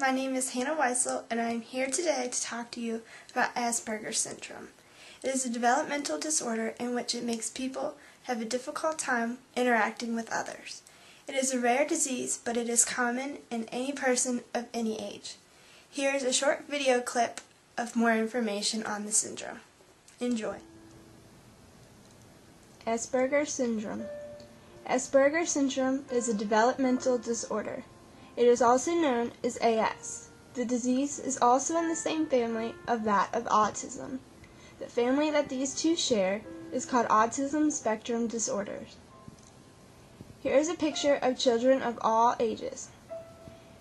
My name is Hannah Weissel, and I am here today to talk to you about Asperger syndrome. It is a developmental disorder in which it makes people have a difficult time interacting with others. It is a rare disease, but it is common in any person of any age. Here is a short video clip of more information on the syndrome. Enjoy. Asperger syndrome. Asperger syndrome is a developmental disorder. It is also known as AS. The disease is also in the same family of that of autism. The family that these two share is called autism spectrum disorders. Here is a picture of children of all ages.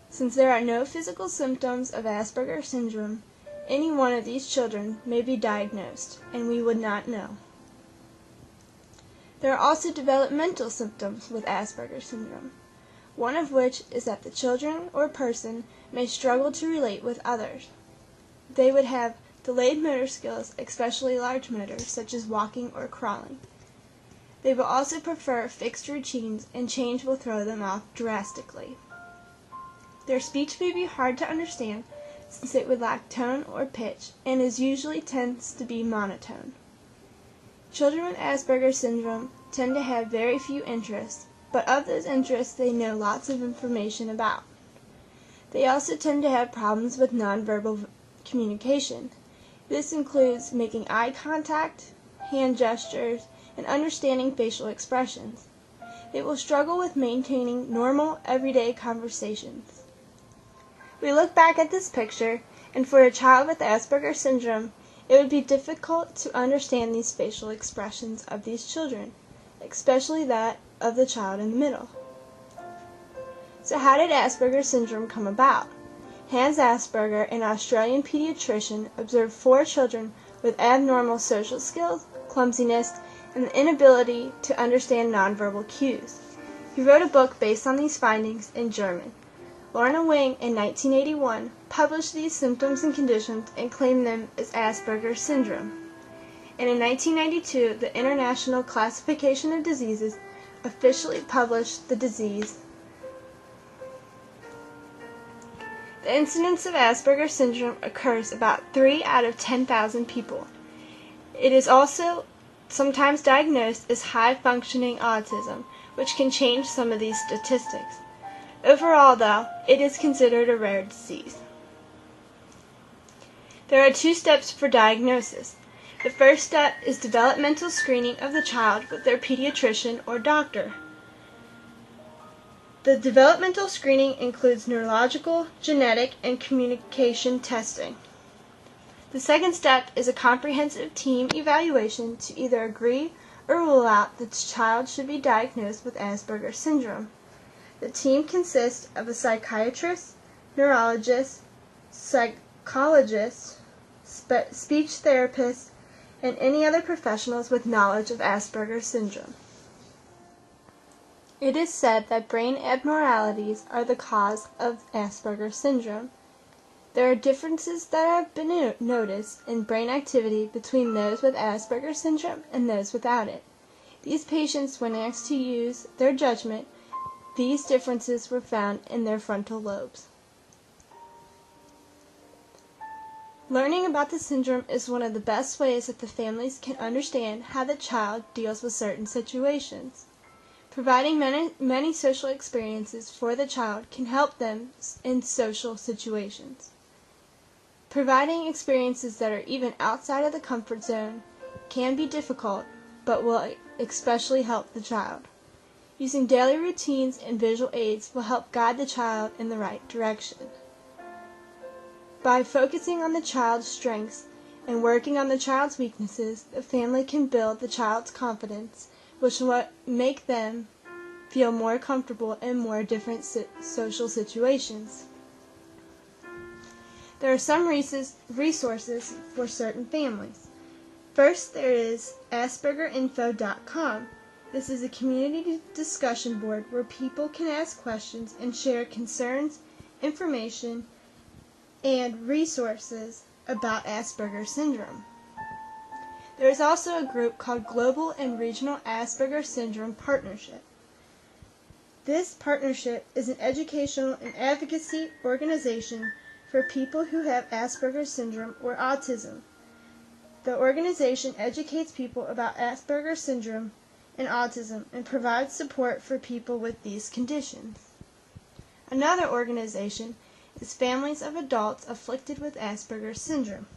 Since there are no physical symptoms of Asperger syndrome, any one of these children may be diagnosed, and we would not know. There are also developmental symptoms with Asperger syndrome, one of which is that the children or person may struggle to relate with others. They would have delayed motor skills, especially large motors, such as walking or crawling. They will also prefer fixed routines, and change will throw them off drastically. Their speech may be hard to understand since it would lack tone or pitch, and usually tends to be monotone. Children with Asperger syndrome tend to have very few interests, but of those interests they know lots of information about. They also tend to have problems with nonverbal communication. This includes making eye contact, hand gestures, and understanding facial expressions. They will struggle with maintaining normal, everyday conversations. We look back at this picture, and for a child with Asperger syndrome, it would be difficult to understand these facial expressions of these children, especially that of the child in the middle. So how did Asperger syndrome come about? Hans Asperger, an Australian pediatrician, observed 4 children with abnormal social skills, clumsiness, and the inability to understand nonverbal cues. He wrote a book based on these findings in German. Lorna Wing, in 1981, published these symptoms and conditions and claimed them as Asperger syndrome. And in 1992, the International Classification of Diseases officially published the disease. The incidence of Asperger syndrome occurs about 3 out of 10,000 people. It is also sometimes diagnosed as high-functioning autism, which can change some of these statistics. Overall, though, it is considered a rare disease. There are 2 steps for diagnosis. The first step is developmental screening of the child with their pediatrician or doctor. The developmental screening includes neurological, genetic, and communication testing. The second step is a comprehensive team evaluation to either agree or rule out that the child should be diagnosed with Asperger syndrome. The team consists of a psychiatrist, neurologist, psychologist, speech therapist, and any other professionals with knowledge of Asperger syndrome. It is said that brain abnormalities are the cause of Asperger syndrome. There are differences that have been noticed in brain activity between those with Asperger syndrome and those without it. These patients, when asked to use their judgment, these differences were found in their frontal lobes. Learning about the syndrome is one of the best ways that the families can understand how the child deals with certain situations. Providing many social experiences for the child can help them in social situations. Providing experiences that are even outside of the comfort zone can be difficult, but will especially help the child. Using daily routines and visual aids will help guide the child in the right direction. By focusing on the child's strengths and working on the child's weaknesses, the family can build the child's confidence, which will make them feel more comfortable in more different social situations. There are some resources for certain families. First, there is aspergerinfo.com. This is a community discussion board where people can ask questions and share concerns, information, and resources about Asperger syndrome. There is also a group called Global and Regional Asperger Syndrome Partnership. This partnership is an educational and advocacy organization for people who have Asperger syndrome or autism. The organization educates people about Asperger syndrome and autism and provides support for people with these conditions. Another organization is Families of Adults Afflicted with Asperger Syndrome.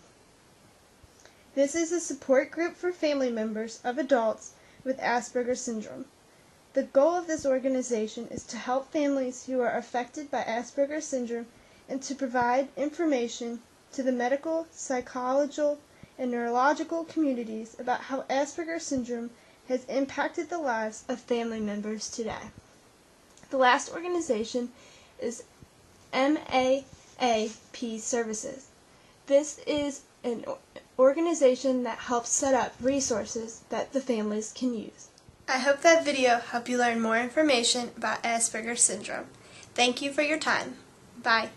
This is a support group for family members of adults with Asperger syndrome. The goal of this organization is to help families who are affected by Asperger syndrome and to provide information to the medical, psychological, and neurological communities about how Asperger syndrome has impacted the lives of family members today. The last organization is MAAP Services. This is an organization that helps set up resources that the families can use. I hope that video helped you learn more information about Asperger syndrome. Thank you for your time. Bye.